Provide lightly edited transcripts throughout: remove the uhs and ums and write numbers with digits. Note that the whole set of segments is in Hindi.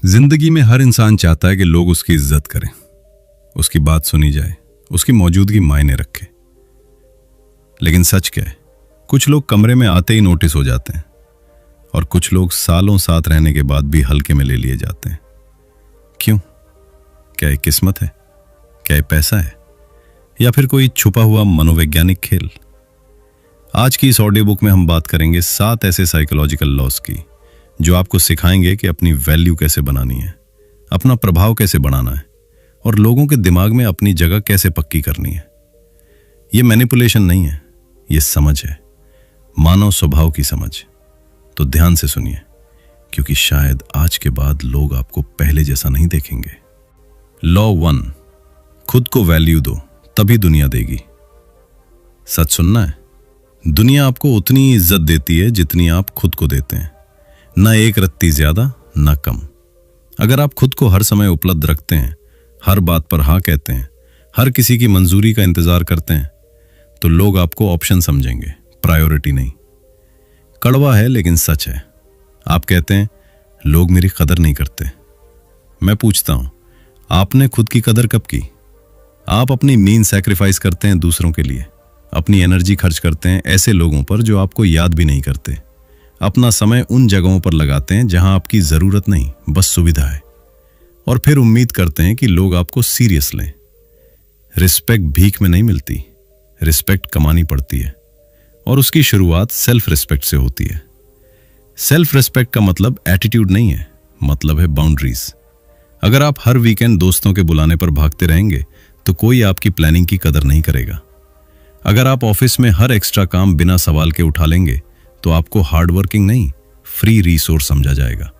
जिंदगी में हर इंसान चाहता है कि लोग उसकी इज्जत करें, उसकी बात सुनी जाए, उसकी मौजूदगी मायने रखे। लेकिन सच क्या है, कुछ लोग कमरे में आते ही नोटिस हो जाते हैं और कुछ लोग सालों साथ रहने के बाद भी हल्के में ले लिए जाते हैं। क्यों? क्या ये किस्मत है? क्या ये पैसा है? या फिर कोई छुपा हुआ मनोवैज्ञानिक खेल? आज की इस ऑडियो बुक में हम बात करेंगे 7 ऐसे साइकोलॉजिकल लॉस की जो आपको सिखाएंगे कि अपनी वैल्यू कैसे बनानी है, अपना प्रभाव कैसे बढ़ाना है और लोगों के दिमाग में अपनी जगह कैसे पक्की करनी है। यह मैनिपुलेशन नहीं है, यह समझ है, मानव स्वभाव की समझ। तो ध्यान से सुनिए, क्योंकि शायद आज के बाद लोग आपको पहले जैसा नहीं देखेंगे। लॉ 1, खुद को वैल्यू दो तभी दुनिया देगी। सच सुनना है, दुनिया आपको उतनी इज्जत देती है जितनी आप खुद को देते हैं, ना एक रत्ती ज्यादा ना कम। अगर आप खुद को हर समय उपलब्ध रखते हैं, हर बात पर हाँ कहते हैं, हर किसी की मंजूरी का इंतजार करते हैं, तो लोग आपको ऑप्शन समझेंगे, प्रायोरिटी नहीं। कड़वा है लेकिन सच है। आप कहते हैं लोग मेरी कदर नहीं करते। मैं पूछता हूं, आपने खुद की कदर कब की? आप अपनी मीन सैक्रिफाइस करते हैं दूसरों के लिए, अपनी एनर्जी खर्च करते हैं ऐसे लोगों पर जो आपको याद भी नहीं करते, अपना समय उन जगहों पर लगाते हैं जहां आपकी जरूरत नहीं, बस सुविधा है, और फिर उम्मीद करते हैं कि लोग आपको सीरियस लें। रिस्पेक्ट भीख में नहीं मिलती, रिस्पेक्ट कमानी पड़ती है, और उसकी शुरुआत सेल्फ रिस्पेक्ट से होती है। सेल्फ रिस्पेक्ट का मतलब एटीट्यूड नहीं है, मतलब है बाउंड्रीज। अगर आप हर वीकेंड दोस्तों के बुलाने पर भागते रहेंगे तो कोई आपकी प्लानिंग की कदर नहीं करेगा। अगर आप ऑफिस में हर एक्स्ट्रा काम बिना सवाल के उठा लेंगे तो आपको हार्डवर्किंग नहीं, फ्री रिसोर्स समझा जाएगा।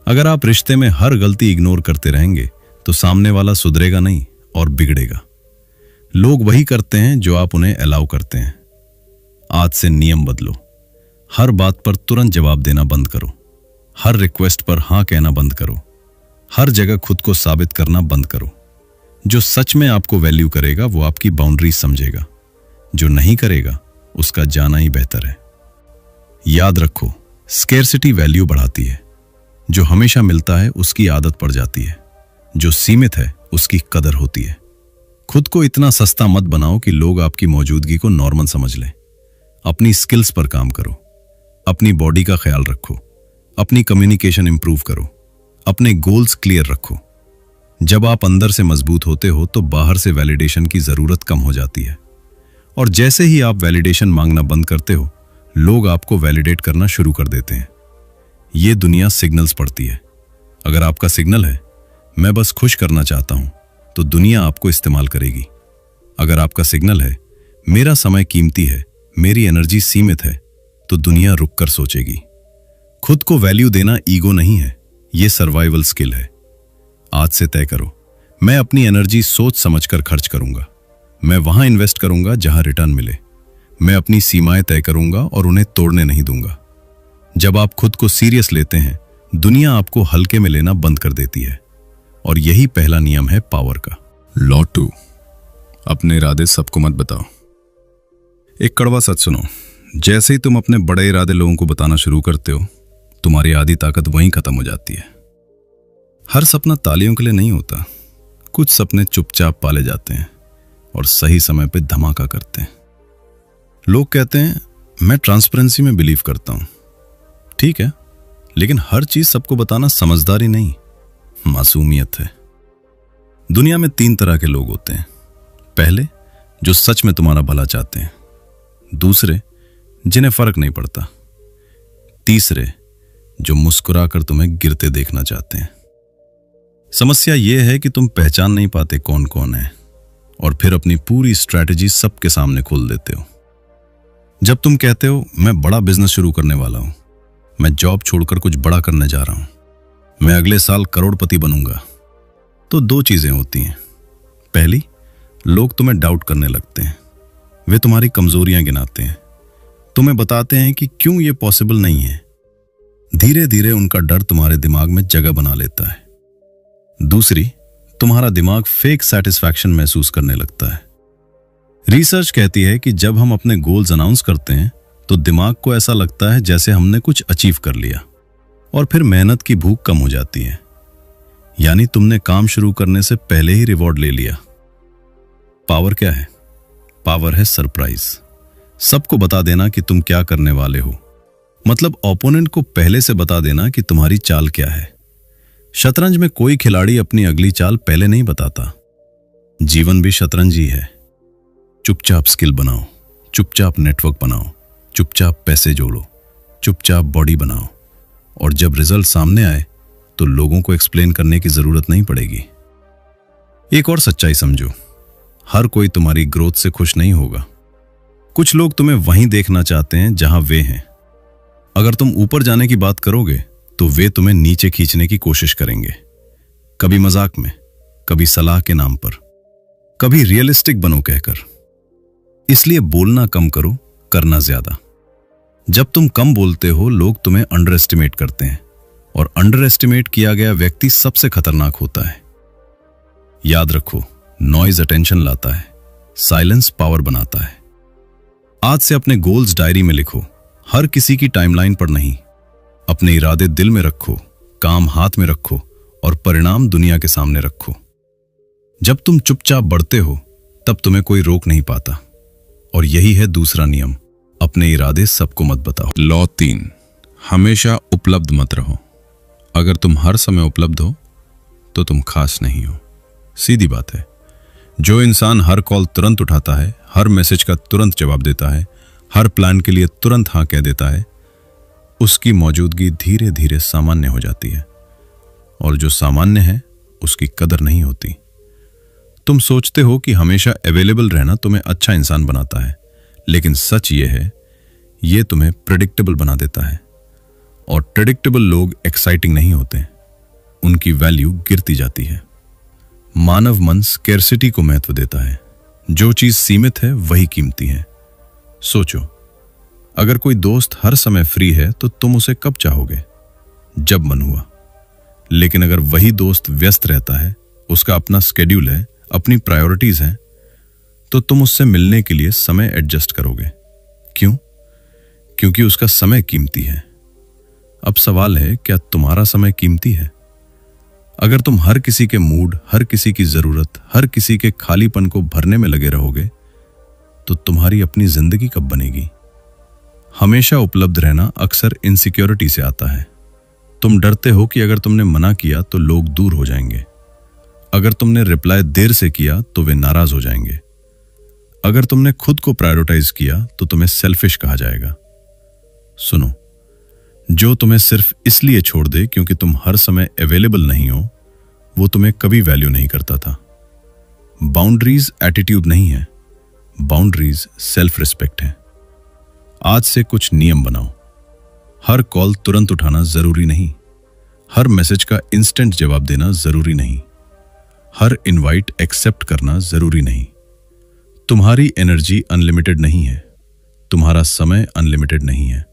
अगर आप रिश्ते में हर गलती इग्नोर करते रहेंगे तो सामने वाला सुधरेगा नहीं और बिगड़ेगा। लोग वही करते हैं जो आप उन्हें अलाउ करते हैं। आज से नियम बदलो, हर बात पर तुरंत जवाब देना बंद करो, हर रिक्वेस्ट पर हां कहना बंद करो, हर जगह खुद को साबित करना बंद करो। जो सच में आपको वैल्यू करेगा वो आपकी बाउंड्रीज समझेगा, जो नहीं करेगा उसका जाना ही बेहतर है। याद रखो, स्केर्सिटी वैल्यू बढ़ाती है। जो हमेशा मिलता है उसकी आदत पड़ जाती है, जो सीमित है उसकी कदर होती है। खुद को इतना सस्ता मत बनाओ कि लोग आपकी मौजूदगी को नॉर्मल समझ लें। अपनी स्किल्स पर काम करो, अपनी बॉडी का ख्याल रखो, अपनी कम्युनिकेशन इंप्रूव करो, अपने गोल्स क्लियर रखो। जब आप अंदर से मजबूत होते हो तो बाहर से वैलिडेशन की जरूरत कम हो जाती है, और जैसे ही आप वैलिडेशन मांगना बंद करते हो, लोग आपको वैलिडेट करना शुरू कर देते हैं। ये दुनिया सिग्नल्स पढ़ती है। अगर आपका सिग्नल है मैं बस खुश करना चाहता हूं, तो दुनिया आपको इस्तेमाल करेगी। अगर आपका सिग्नल है मेरा समय कीमती है, मेरी एनर्जी सीमित है, तो दुनिया रुक कर सोचेगी। खुद को वैल्यू देना ईगो नहीं है, यह सर्वाइवल स्किल है। आज से तय करो, मैं अपनी एनर्जी सोच समझकर खर्च करूंगा। मैं वहां इन्वेस्ट करूंगा जहां रिटर्न मिले। मैं अपनी सीमाएं तय करूंगा और उन्हें तोड़ने नहीं दूंगा। जब आप खुद को सीरियस लेते हैं, दुनिया आपको हल्के में लेना बंद कर देती है, और यही पहला नियम है पावर का। लॉ 2, अपने इरादे सबको मत बताओ। एक कड़वा सच सुनो, जैसे ही तुम अपने बड़े इरादे लोगों को बताना शुरू करते हो, तुम्हारी आधी ताकत वहीं खत्म हो जाती है। हर सपना तालियों के लिए नहीं होता। कुछ सपने चुपचाप पाले जाते हैं और सही समय पे धमाका करते हैं। लोग कहते हैं मैं ट्रांसपेरेंसी में बिलीव करता हूं। ठीक है, लेकिन हर चीज सबको बताना समझदारी नहीं, मासूमियत है। दुनिया में 3 तरह के लोग होते हैं। पहले, जो सच में तुम्हारा भला चाहते हैं। दूसरे, जिन्हें फर्क नहीं पड़ता। तीसरे, जो मुस्कुराकर तुम्हें गिरते देखना चाहते हैं। समस्या यह है कि तुम पहचान नहीं पाते कौन कौन है, और फिर अपनी पूरी स्ट्रैटेजी सबके सामने खोल देते हो। जब तुम कहते हो मैं बड़ा बिजनेस शुरू करने वाला हूं, मैं जॉब छोड़कर कुछ बड़ा करने जा रहा हूं, मैं अगले साल करोड़पति बनूंगा, तो 2 चीजें होती हैं। पहली, लोग तुम्हें डाउट करने लगते हैं। वे तुम्हारी कमजोरियां गिनाते हैं, तुम्हें बताते हैं कि क्यों ये पॉसिबल नहीं है। धीरे धीरे उनका डर तुम्हारे दिमाग में जगह बना लेता है। दूसरी, तुम्हारा दिमाग फेक सेटिस्फैक्शन महसूस करने लगता है। रिसर्च कहती है कि जब हम अपने गोल्स अनाउंस करते हैं तो दिमाग को ऐसा लगता है जैसे हमने कुछ अचीव कर लिया, और फिर मेहनत की भूख कम हो जाती है। यानी तुमने काम शुरू करने से पहले ही रिवॉर्ड ले लिया। पावर क्या है? पावर है सरप्राइज। सबको बता देना कि तुम क्या करने वाले हो, मतलब ओपोनेंट को पहले से बता देना कि तुम्हारी चाल क्या है। शतरंज में कोई खिलाड़ी अपनी अगली चाल पहले नहीं बताता। जीवन भी शतरंज ही है। चुपचाप स्किल बनाओ, चुपचाप नेटवर्क बनाओ, चुपचाप पैसे जोड़ो, चुपचाप बॉडी बनाओ, और जब रिजल्ट सामने आए तो लोगों को एक्सप्लेन करने की जरूरत नहीं पड़ेगी। एक और सच्चाई समझो, हर कोई तुम्हारी ग्रोथ से खुश नहीं होगा। कुछ लोग तुम्हें वहीं देखना चाहते हैं जहां वे हैं। अगर तुम ऊपर जाने की बात करोगे तो वे तुम्हें नीचे खींचने की कोशिश करेंगे, कभी मजाक में, कभी सलाह के नाम पर, कभी रियलिस्टिक बनो कहकर। इसलिए बोलना कम करो, करना ज्यादा। जब तुम कम बोलते हो लोग तुम्हें अंडर एस्टिमेट करते हैं, और अंडर एस्टिमेट किया गया व्यक्ति सबसे खतरनाक होता है। याद रखो, नॉइज अटेंशन लाता है, साइलेंस पावर बनाता है। आज से अपने गोल्स डायरी में लिखो, हर किसी की टाइमलाइन पर नहीं। अपने इरादे दिल में रखो, काम हाथ में रखो, और परिणाम दुनिया के सामने रखो। जब तुम चुपचाप बढ़ते हो तब तुम्हें कोई रोक नहीं पाता। और यही है दूसरा नियम, अपने इरादे सबको मत बताओ। लॉ 3, हमेशा उपलब्ध मत रहो। अगर तुम हर समय उपलब्ध हो तो तुम खास नहीं हो। सीधी बात है। जो इंसान हर कॉल तुरंत उठाता है, हर मैसेज का तुरंत जवाब देता है, हर प्लान के लिए तुरंत हाँ कह देता है, उसकी मौजूदगी धीरे धीरे सामान्य हो जाती है। और जो सामान्य है उसकी कदर नहीं होती। तुम सोचते हो कि हमेशा अवेलेबल रहना तुम्हें अच्छा इंसान बनाता है, लेकिन सच ये है, ये तुम्हें प्रेडिक्टेबल बना देता है। और प्रेडिक्टेबल लोग एक्साइटिंग नहीं होते, उनकी वैल्यू गिरती जाती है। मानव मन स्कैर्सिटी को महत्व देता है। जो चीज सीमित है वही कीमती है। सोचो, अगर कोई दोस्त हर समय फ्री है तो तुम उसे कब चाहोगे? जब मन हुआ। लेकिन अगर वही दोस्त व्यस्त रहता है, उसका अपना स्केड्यूल है, अपनी प्रायोरिटीज हैं, तो तुम उससे मिलने के लिए समय एडजस्ट करोगे। क्यों? क्योंकि उसका समय कीमती है। अब सवाल है, क्या तुम्हारा समय कीमती है? अगर तुम हर किसी के मूड, हर किसी की जरूरत, हर किसी के खालीपन को भरने में लगे रहोगे तो तुम्हारी अपनी जिंदगी कब बनेगी? हमेशा उपलब्ध रहना अक्सर इनसिक्योरिटी से आता है। तुम डरते हो कि अगर तुमने मना किया तो लोग दूर हो जाएंगे। अगर तुमने रिप्लाई देर से किया तो वे नाराज हो जाएंगे। अगर तुमने खुद को प्रायोरिटाइज किया तो तुम्हें सेल्फिश कहा जाएगा। सुनो, जो तुम्हें सिर्फ इसलिए छोड़ दे क्योंकि तुम हर समय अवेलेबल नहीं हो, वो तुम्हें कभी वैल्यू नहीं करता था। बाउंड्रीज एटीट्यूड नहीं है, बाउंड्रीज सेल्फ रिस्पेक्ट है। आज से कुछ नियम बनाओ। हर कॉल तुरंत उठाना जरूरी नहीं, हर मैसेज का इंस्टेंट जवाब देना जरूरी नहीं, हर इनवाइट एक्सेप्ट करना जरूरी नहीं। तुम्हारी एनर्जी अनलिमिटेड नहीं है, तुम्हारा समय अनलिमिटेड नहीं है।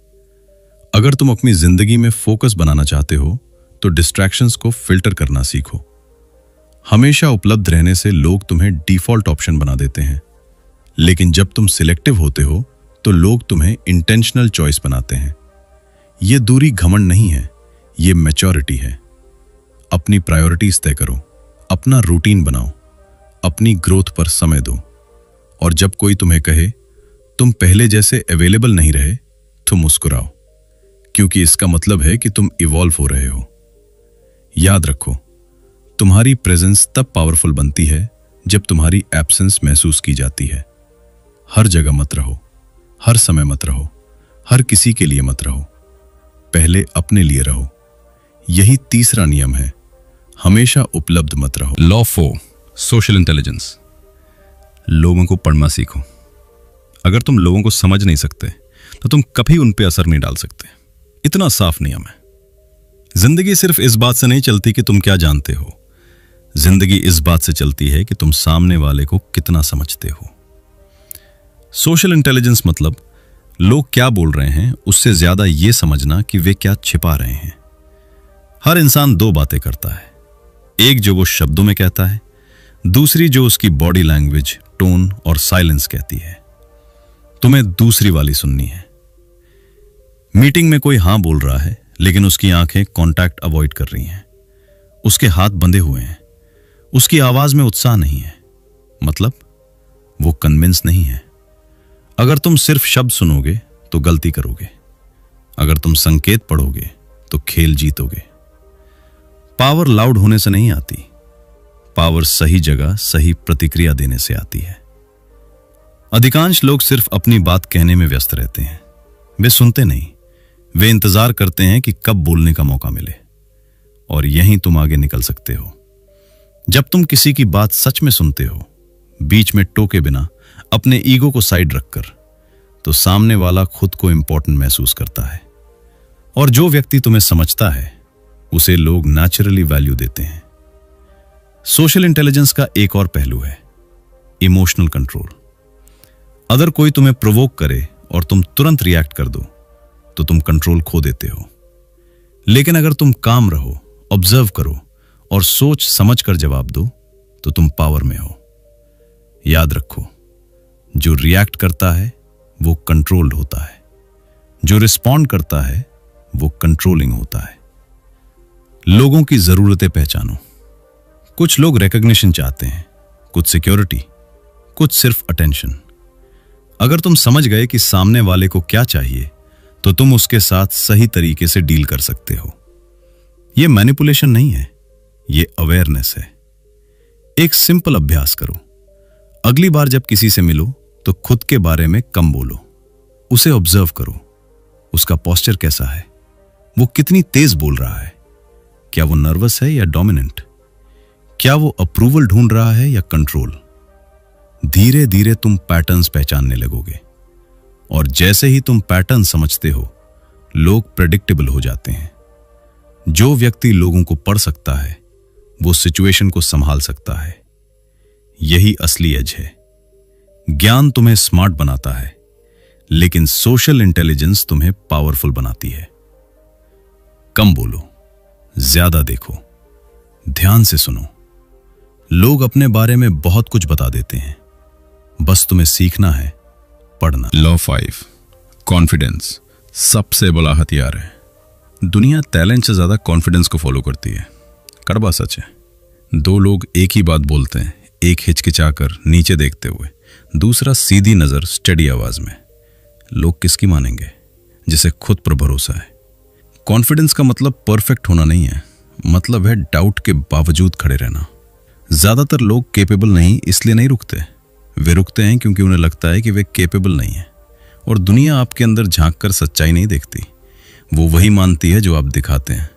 अगर तुम अपनी जिंदगी में फोकस बनाना चाहते हो तो डिस्ट्रैक्शंस को फिल्टर करना सीखो। हमेशा उपलब्ध रहने से लोग तुम्हें डिफॉल्ट ऑप्शन बना देते हैं, लेकिन जब तुम सिलेक्टिव होते हो तो लोग तुम्हें इंटेंशनल चॉइस बनाते हैं। यह दूरी घमंड नहीं है, यह मैच्योरिटी है। अपनी प्रायोरिटीज तय करो, अपना रूटीन बनाओ, अपनी ग्रोथ पर समय दो। और जब कोई तुम्हें कहे तुम पहले जैसे अवेलेबल नहीं रहे, तो मुस्कुराओ, क्योंकि इसका मतलब है कि तुम इवॉल्व हो रहे हो। याद रखो, तुम्हारी प्रेजेंस तब पावरफुल बनती है जब तुम्हारी एब्सेंस महसूस की जाती है। हर जगह मत रहो, हर समय मत रहो, हर किसी के लिए मत रहो, पहले अपने लिए रहो। यही तीसरा नियम है, हमेशा उपलब्ध मत रहो। Law 4, social intelligence. लोगों को पढ़ना सीखो। अगर तुम लोगों को समझ नहीं सकते तो तुम कभी उन पे असर नहीं डाल सकते। इतना साफ नियम है। जिंदगी सिर्फ इस बात से नहीं चलती कि तुम क्या जानते हो, जिंदगी इस बात से चलती है कि तुम सामने वाले को कितना समझते हो। सोशल इंटेलिजेंस मतलब लोग क्या बोल रहे हैं उससे ज्यादा यह समझना कि वे क्या छिपा रहे हैं। हर इंसान दो बातें करता है, एक जो वो शब्दों में कहता है, दूसरी जो उसकी बॉडी लैंग्वेज, टोन और साइलेंस कहती है। तुम्हें दूसरी वाली सुननी है। मीटिंग में कोई हां बोल रहा है लेकिन उसकी आंखें कांटेक्ट अवॉइड कर रही हैं। उसके हाथ बंधे हुए हैं, उसकी आवाज में उत्साह नहीं है, मतलब वो कन्विंस नहीं है। अगर तुम सिर्फ शब्द सुनोगे तो गलती करोगे, अगर तुम संकेत पढ़ोगे तो खेल जीतोगे। पावर लाउड होने से नहीं आती, पावर सही जगह सही प्रतिक्रिया देने से आती है। अधिकांश लोग सिर्फ अपनी बात कहने में व्यस्त रहते हैं, वे सुनते नहीं, वे इंतजार करते हैं कि कब बोलने का मौका मिले, और यहीं तुम आगे निकल सकते हो। जब तुम किसी की बात सच में सुनते हो, बीच में टोके बिना, अपने ईगो को साइड रखकर, तो सामने वाला खुद को इंपॉर्टेंट महसूस करता है, और जो व्यक्ति तुम्हें समझता है उसे लोग नेचुरली वैल्यू देते हैं। सोशल इंटेलिजेंस का एक और पहलू है इमोशनल कंट्रोल। अगर कोई तुम्हें प्रोवोक करे और तुम तुरंत रिएक्ट कर दो तो तुम कंट्रोल खो देते हो। लेकिन अगर तुम काम रहो, ऑब्जर्व करो और सोच समझ कर जवाब दो तो तुम पावर में हो। याद रखो, जो रिएक्ट करता है वो कंट्रोल्ड होता है, जो रिस्पॉन्ड करता है वो कंट्रोलिंग होता है। लोगों की जरूरतें पहचानो। कुछ लोग रिकॉग्निशन चाहते हैं, कुछ सिक्योरिटी, कुछ सिर्फ अटेंशन। अगर तुम समझ गए कि सामने वाले को क्या चाहिए तो तुम उसके साथ सही तरीके से डील कर सकते हो। यह मैनिपुलेशन नहीं है, यह अवेयरनेस है। एक सिंपल अभ्यास करो। अगली बार जब किसी से मिलो तो खुद के बारे में कम बोलो, उसे ऑब्जर्व करो। उसका पोस्चर कैसा है, वो कितनी तेज बोल रहा है, क्या वो नर्वस है या डोमिनेंट, क्या वो अप्रूवल ढूंढ रहा है या कंट्रोल। धीरे धीरे तुम पैटर्न्स पहचानने लगोगे, और जैसे ही तुम पैटर्न समझते हो, लोग प्रेडिक्टेबल हो जाते हैं। जो व्यक्ति लोगों को पढ़ सकता है वो सिचुएशन को संभाल सकता है। यही असली एज है। ज्ञान तुम्हें स्मार्ट बनाता है, लेकिन सोशल इंटेलिजेंस तुम्हें पावरफुल बनाती है। कम बोलो, ज्यादा देखो, ध्यान से सुनो। लोग अपने बारे में बहुत कुछ बता देते हैं, बस तुम्हें सीखना है पढ़ना। लॉ 5, कॉन्फिडेंस सबसे बड़ा हथियार है। दुनिया टैलेंट से ज्यादा कॉन्फिडेंस को फॉलो करती है। कड़वा सच है। दो लोग एक ही बात बोलते हैं, एक हिचकिचाकर नीचे देखते हुए, दूसरा सीधी नजर स्टेडी आवाज में। लोग किसकी मानेंगे? जिसे खुद पर भरोसा है। कॉन्फिडेंस का मतलब परफेक्ट होना नहीं है, मतलब है डाउट के बावजूद खड़े रहना। ज्यादातर लोग केपेबल नहीं इसलिए नहीं रुकते, वे रुकते हैं क्योंकि उन्हें लगता है कि वे केपेबल नहीं है। और दुनिया आपके अंदर झांककर सच्चाई नहीं देखती, वो वही मानती है जो आप दिखाते हैं।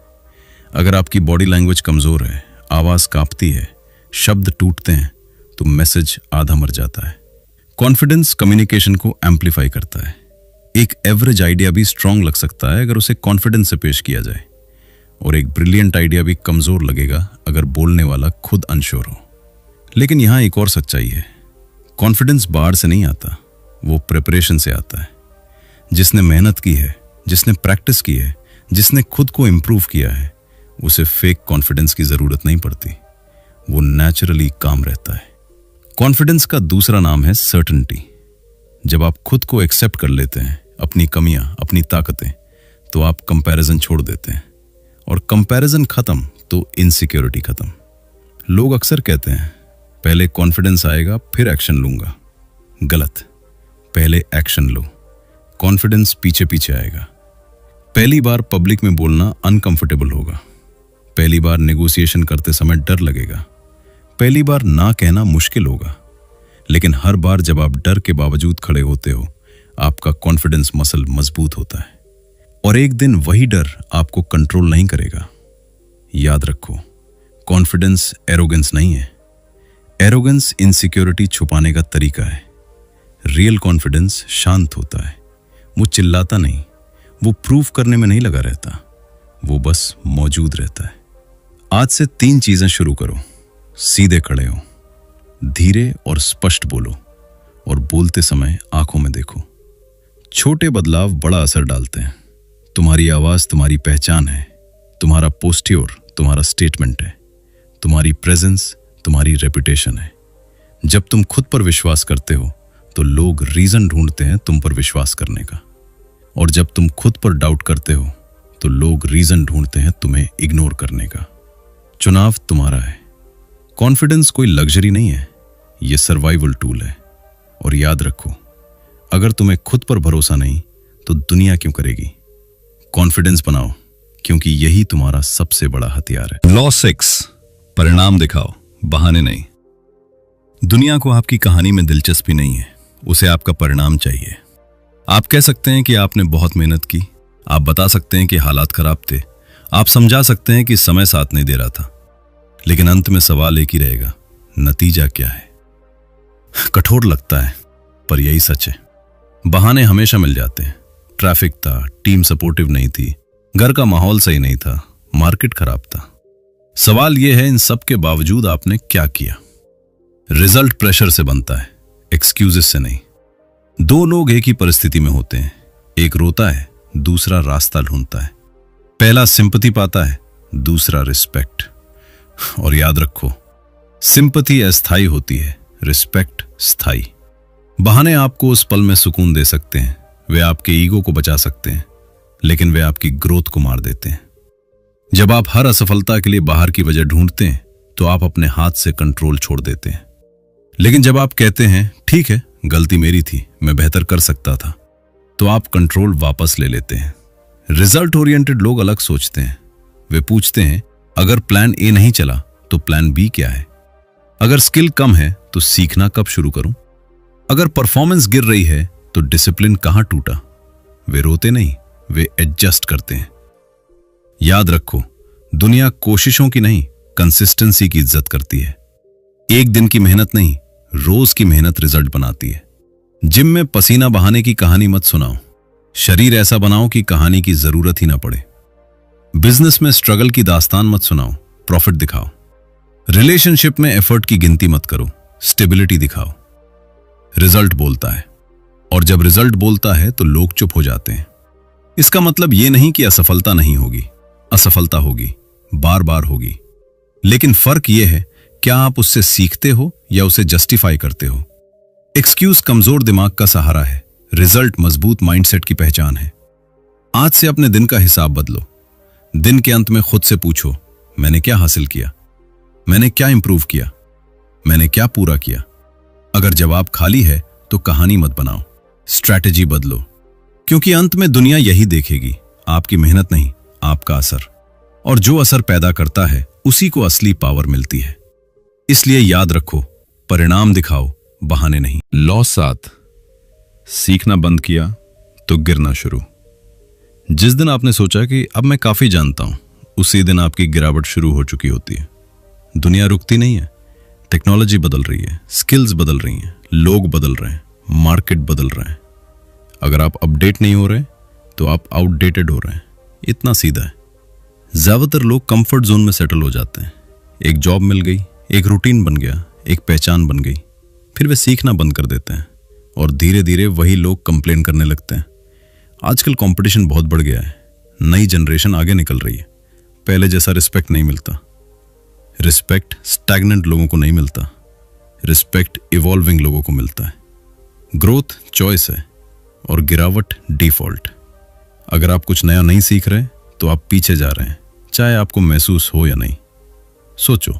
अगर आपकी बॉडी लैंग्वेज कमजोर है, आवाज कांपती है, शब्द टूटते हैं, तो मैसेज आधा मर जाता है। कॉन्फिडेंस कम्युनिकेशन को एम्पलीफाई करता है। एक एवरेज आइडिया भी स्ट्रांग लग सकता है अगर उसे कॉन्फिडेंस से पेश किया जाए, और एक ब्रिलियंट आइडिया भी कमजोर लगेगा अगर बोलने वाला खुद अनश्योर हो। लेकिन यहां एक और सच्चाई है, कॉन्फिडेंस बाहर से नहीं आता, वो प्रिपरेशन से आता है। जिसने मेहनत की है, जिसने प्रैक्टिस की है, जिसने खुद को इंप्रूव किया है, उसे फेक कॉन्फिडेंस की जरूरत नहीं पड़ती, वो नेचुरली काम रहता है। कॉन्फिडेंस का दूसरा नाम है सर्टेनिटी। जब आप खुद को एक्सेप्ट कर लेते हैं, अपनी कमियां, अपनी ताकतें, तो आप कंपैरिजन छोड़ देते हैं, और कंपैरिजन खत्म तो इनसिक्योरिटी खत्म। लोग अक्सर कहते हैं पहले कॉन्फिडेंस आएगा फिर एक्शन लूंगा। गलत, पहले एक्शन लो, कॉन्फिडेंस पीछे पीछे आएगा। पहली बार पब्लिक में बोलना अनकंफर्टेबल होगा, पहली बार नेगोशिएशन करते समय डर लगेगा, पहली बार ना कहना मुश्किल होगा, लेकिन हर बार जब आप डर के बावजूद खड़े होते हो, आपका कॉन्फिडेंस मसल मजबूत होता है, और एक दिन वही डर आपको कंट्रोल नहीं करेगा। याद रखो, कॉन्फिडेंस एरोगेंस नहीं है। एरोगेंस इनसिक्योरिटी छुपाने का तरीका है। रियल कॉन्फिडेंस शांत होता है, वो चिल्लाता नहीं, वो प्रूफ करने में नहीं लगा रहता, वो बस मौजूद रहता है। आज से 3 चीजें शुरू करो। सीधे खड़े हो, धीरे और स्पष्ट बोलो, और बोलते समय आंखों में देखो। छोटे बदलाव बड़ा असर डालते हैं। तुम्हारी आवाज तुम्हारी पहचान है, तुम्हारा पोस्ट्योर तुम्हारा स्टेटमेंट है, तुम्हारी प्रेजेंस तुम्हारी रेपुटेशन है। जब तुम खुद पर विश्वास करते हो तो लोग रीजन ढूंढते हैं तुम पर विश्वास करने का, और जब तुम खुद पर डाउट करते हो तो लोग रीजन ढूंढते हैं तुम्हें इग्नोर करने का। चुनाव तुम्हारा है। कॉन्फिडेंस कोई लग्जरी नहीं है, यह सर्वाइवल टूल है। और याद रखो, अगर तुम्हें खुद पर भरोसा नहीं तो दुनिया क्यों करेगी। कॉन्फिडेंस बनाओ, क्योंकि यही तुम्हारा सबसे बड़ा हथियार है। लॉ 6, परिणाम दिखाओ, बहाने नहीं। दुनिया को आपकी कहानी में दिलचस्पी नहीं है, उसे आपका परिणाम चाहिए। आप कह सकते हैं कि आपने बहुत मेहनत की, आप बता सकते हैं कि हालात खराब थे, आप समझा सकते हैं कि समय साथ नहीं दे रहा था, लेकिन अंत में सवाल एक ही रहेगा, नतीजा क्या है। कठोर लगता है, पर यही सच है। बहाने हमेशा मिल जाते हैं। ट्रैफिक था, टीम सपोर्टिव नहीं थी, घर का माहौल सही नहीं था, मार्केट खराब था। सवाल यह है, इन सब के बावजूद आपने क्या किया। रिजल्ट प्रेशर से बनता है, एक्सक्यूजेस से नहीं। दो लोग एक ही परिस्थिति में होते हैं, एक रोता है, दूसरा रास्ता ढूंढता है। पहला सिंपैथी पाता है, दूसरा रिस्पेक्ट। और याद रखो, सिंपैथी अस्थायी होती है, रिस्पेक्ट स्थायी। बहाने आपको उस पल में सुकून दे सकते हैं, वे आपके ईगो को बचा सकते हैं, लेकिन वे आपकी ग्रोथ को मार देते हैं। जब आप हर असफलता के लिए बाहर की वजह ढूंढते हैं तो आप अपने हाथ से कंट्रोल छोड़ देते हैं। लेकिन जब आप कहते हैं, ठीक है, गलती मेरी थी, मैं बेहतर कर सकता था, तो आप कंट्रोल वापस ले लेते हैं। रिजल्ट ओरिएंटेड लोग अलग सोचते हैं। वे पूछते हैं, अगर प्लान ए नहीं चला तो प्लान बी क्या है। अगर स्किल कम है तो सीखना कब शुरू करूं। अगर परफॉर्मेंस गिर रही है तो डिसिप्लिन कहां टूटा। वे रोते नहीं, वे एडजस्ट करते हैं। याद रखो, दुनिया कोशिशों की नहीं, कंसिस्टेंसी की इज्जत करती है। एक दिन की मेहनत नहीं, रोज की मेहनत रिजल्ट बनाती है। जिम में पसीना बहाने की कहानी मत सुनाओ, शरीर ऐसा बनाओ कि कहानी की जरूरत ही ना पड़े। बिजनेस में स्ट्रगल की दास्तान मत सुनाओ, प्रॉफिट दिखाओ। रिलेशनशिप में एफर्ट की गिनती मत करो, स्टेबिलिटी दिखाओ। रिजल्ट बोलता है, और जब रिजल्ट बोलता है तो लोग चुप हो जाते हैं। इसका मतलब यह नहीं कि असफलता नहीं होगी, असफलता होगी, बार बार होगी। लेकिन फर्क यह है, क्या आप उससे सीखते हो या उसे जस्टिफाई करते हो। एक्सक्यूज कमजोर दिमाग का सहारा है, रिजल्ट मजबूत माइंडसेट की पहचान है। आज से अपने दिन का हिसाब बदलो। दिन के अंत में खुद से पूछो, मैंने क्या हासिल किया, मैंने क्या इंप्रूव किया, मैंने क्या पूरा किया। अगर जवाब खाली है तो कहानी मत बनाओ, स्ट्रैटेजी बदलो, क्योंकि अंत में दुनिया यही देखेगी, आपकी मेहनत नहीं, आपका असर। और जो असर पैदा करता है उसी को असली पावर मिलती है। इसलिए याद रखो, परिणाम दिखाओ, बहाने नहीं। लॉ 7, सीखना बंद किया तो गिरना शुरू। जिस दिन आपने सोचा कि अब मैं काफी जानता हूं, उसी दिन आपकी गिरावट शुरू हो चुकी होती है। दुनिया रुकती नहीं है, टेक्नोलॉजी बदल रही है, स्किल्स बदल रही हैं, लोग बदल रहे हैं, मार्केट बदल रहे हैं। अगर आप अपडेट नहीं हो रहे तो आप आउटडेटेड हो रहे हैं। इतना सीधा है। ज्यादातर लोग कंफर्ट जोन में सेटल हो जाते हैं। एक जॉब मिल गई, एक रूटीन बन गया, एक पहचान बन गई, फिर वे सीखना बंद कर देते हैं और धीरे धीरे वही लोग कंप्लेन करने लगते हैं। आजकल कंपटीशन बहुत बढ़ गया है, नई जनरेशन आगे निकल रही है, पहले जैसा रिस्पेक्ट नहीं मिलता। रिस्पेक्ट स्टैग्नेंट लोगों को नहीं मिलता, रिस्पेक्ट इवॉल्विंग लोगों को मिलता है। ग्रोथ चॉइस है और गिरावट डिफॉल्ट। अगर आप कुछ नया नहीं सीख रहे तो आप पीछे जा रहे हैं, चाहे आपको महसूस हो या नहीं। सोचो,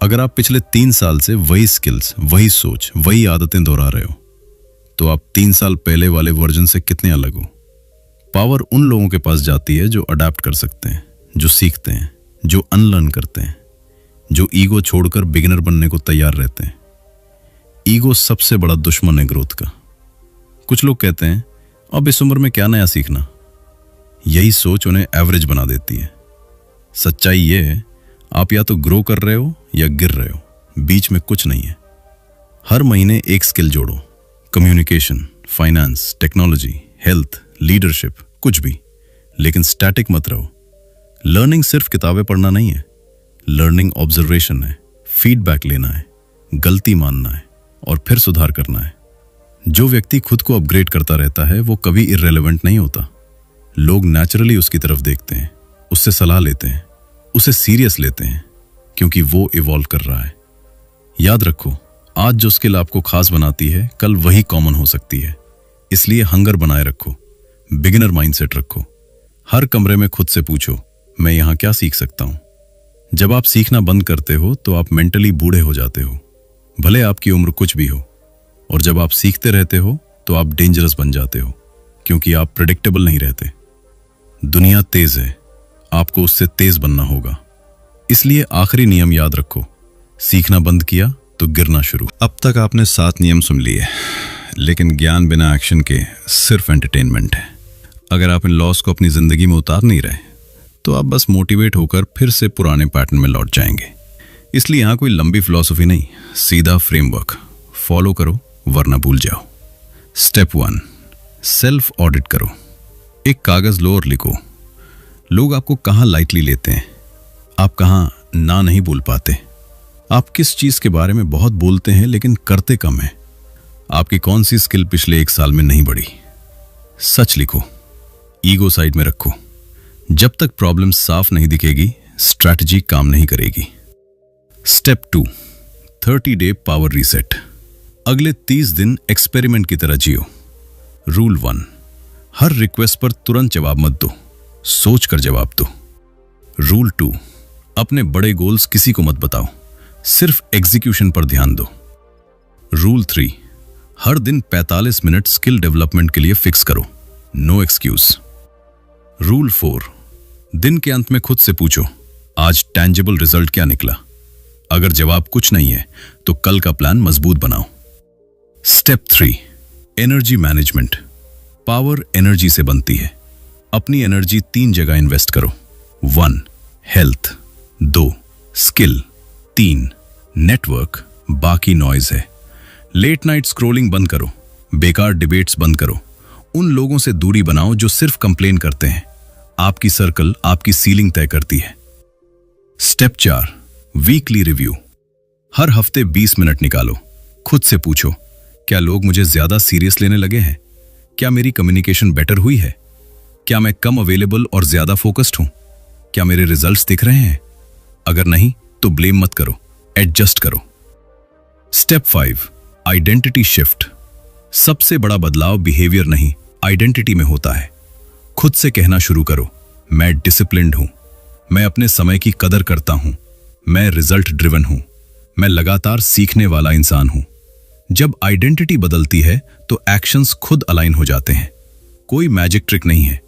अगर आप पिछले 3 साल से वही स्किल्स, वही सोच, वही आदतें दोहरा रहे हो, तो आप 3 साल पहले वाले वर्जन से कितने अलग हो। पावर उन लोगों के पास जाती है जो अडेप्ट कर सकते हैं, जो सीखते हैं, जो अनलर्न करते हैं, जो ईगो छोड़कर बिगिनर बनने को तैयार रहते हैं। ईगो सबसे बड़ा दुश्मन है ग्रोथ का। कुछ लोग कहते हैं, अब इस उम्र में क्या नया सीखना। यही सोच उन्हें एवरेज बना देती है। सच्चाई यह है, आप या तो ग्रो कर रहे हो या गिर रहे हो, बीच में कुछ नहीं है। हर महीने एक स्किल जोड़ो, communication, finance, technology, health, leadership, कुछ भी, लेकिन स्टैटिक मत रहो। लर्निंग सिर्फ किताबें पढ़ना नहीं है, लर्निंग ऑब्जर्वेशन है, फीडबैक लेना है, गलती मानना है और फिर सुधार करना है। जो व्यक्ति खुद को अपग्रेड करता रहता है वो कभी इररिलेवेंट नहीं होता। लोग नेचुरली उसकी तरफ देखते हैं, उससे सलाह लेते हैं, उसे सीरियस लेते हैं, क्योंकि वो इवॉल्व कर रहा है। याद रखो, आज जो स्किल आपको खास बनाती है, कल वही कॉमन हो सकती है। इसलिए हंगर बनाए रखो, बिगिनर माइंडसेट रखो। हर कमरे में खुद से पूछो, मैं यहां क्या सीख सकता हूं। जब आप सीखना बंद करते हो तो आप मेंटली बूढ़े हो जाते हो, भले आपकी उम्र कुछ भी हो। और जब आप सीखते रहते हो तो आप डेंजरस बन जाते हो, क्योंकि आप प्रेडिक्टेबल नहीं रहते। दुनिया तेज है, आपको उससे तेज बनना होगा। इसलिए आखिरी नियम याद रखो, सीखना बंद किया तो गिरना शुरू। अब तक आपने 7 नियम सुन लिए, लेकिन ज्ञान बिना एक्शन के सिर्फ एंटरटेनमेंट है। अगर आप इन लॉस को अपनी जिंदगी में उतार नहीं रहे तो आप बस मोटिवेट होकर फिर से पुराने पैटर्न में लौट जाएंगे। इसलिए यहां कोई लंबी फिलॉसफी नहीं, सीधा फ्रेमवर्क फॉलो करो वरना भूल जाओ। स्टेप 1, सेल्फ ऑडिट करो। एक कागज लो और लिखो, लोग आपको कहां लाइटली लेते हैं, आप कहां ना नहीं बोल पाते, आप किस चीज के बारे में बहुत बोलते हैं लेकिन करते कम है, आपकी कौन सी स्किल पिछले 1 साल में नहीं बढ़ी। सच लिखो, ईगो साइड में रखो। जब तक प्रॉब्लम साफ नहीं दिखेगी, स्ट्रैटेजी काम नहीं करेगी। Step 2, 30 day power reset. अगले 30 दिन एक्सपेरिमेंट की तरह जियो। रूल 1, हर रिक्वेस्ट पर तुरंत जवाब मत दो, सोच कर जवाब दो। रूल 2, अपने बड़े गोल्स किसी को मत बताओ, सिर्फ एग्जीक्यूशन पर ध्यान दो। रूल 3, हर दिन 45 मिनट स्किल डेवलपमेंट के लिए फिक्स करो, नो एक्सक्यूज। रूल 4, दिन के अंत में खुद से पूछो, आज टैंजिबल रिजल्ट क्या निकला। अगर जवाब कुछ नहीं है तो कल का प्लान मजबूत बनाओ। Step 3, energy management. Power energy से बनती है। अपनी एनर्जी 3 जगह इन्वेस्ट करो। 1, हेल्थ, 2, स्किल, 3, नेटवर्क, बाकी नॉइज है। लेट नाइट स्क्रोलिंग बंद करो, बेकार डिबेट्स बंद करो, उन लोगों से दूरी बनाओ जो सिर्फ कंप्लेन करते हैं। आपकी सर्कल आपकी सीलिंग तय करती है। Step 4, weekly review. हर हफ्ते 20 मिनट निकालो, खुद से पूछो, क्या लोग मुझे ज्यादा सीरियस लेने लगे हैं? क्या मेरी कम्युनिकेशन बेटर हुई है? क्या मैं कम अवेलेबल और ज्यादा फोकस्ड हूं? क्या मेरे रिजल्ट्स दिख रहे हैं? अगर नहीं तो ब्लेम मत करो, एडजस्ट करो। Step 5, identity shift. सबसे बड़ा बदलाव बिहेवियर नहीं, आइडेंटिटी में होता है। खुद से कहना शुरू करो, मैं डिसिप्लिन्ड हूं, मैं अपने समय की कदर करता हूं, मैं रिजल्ट ड्रिवन हूं, मैं लगातार सीखने वाला इंसान हूं। जब आइडेंटिटी बदलती है तो एक्शंस खुद अलाइन हो जाते हैं। कोई मैजिक ट्रिक नहीं है,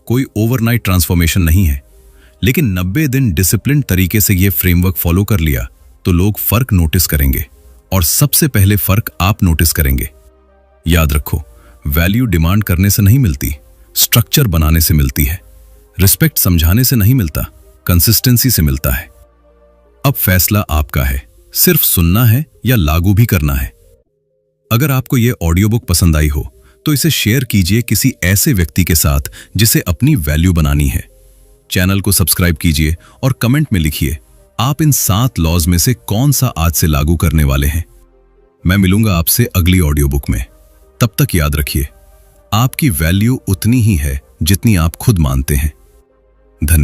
कोई ओवरनाइट ट्रांसफॉर्मेशन नहीं है, लेकिन 90 दिन डिसिप्लिन तरीके से ये फ्रेमवर्क फॉलो कर लिया तो लोग फर्क नोटिस करेंगे, और सबसे पहले फर्क आप नोटिस करेंगे। याद रखो, वैल्यू डिमांड करने से नहीं मिलती, स्ट्रक्चर बनाने से मिलती है। रिस्पेक्ट समझाने से नहीं मिलता, कंसिस्टेंसी से मिलता है। अब फैसला आपका है, सिर्फ सुनना है या लागू भी करना है। अगर आपको यह ऑडियो बुक पसंद आई हो तो इसे शेयर कीजिए किसी ऐसे व्यक्ति के साथ जिसे अपनी वैल्यू बनानी है। चैनल को सब्सक्राइब कीजिए और कमेंट में लिखिए आप इन 7 लॉज में से कौन सा आज से लागू करने वाले हैं। मैं मिलूंगा आपसे अगली ऑडियो बुक में। तब तक याद रखिए, आपकी वैल्यू उतनी ही है जितनी आप खुद मानते हैं। धन्यवाद।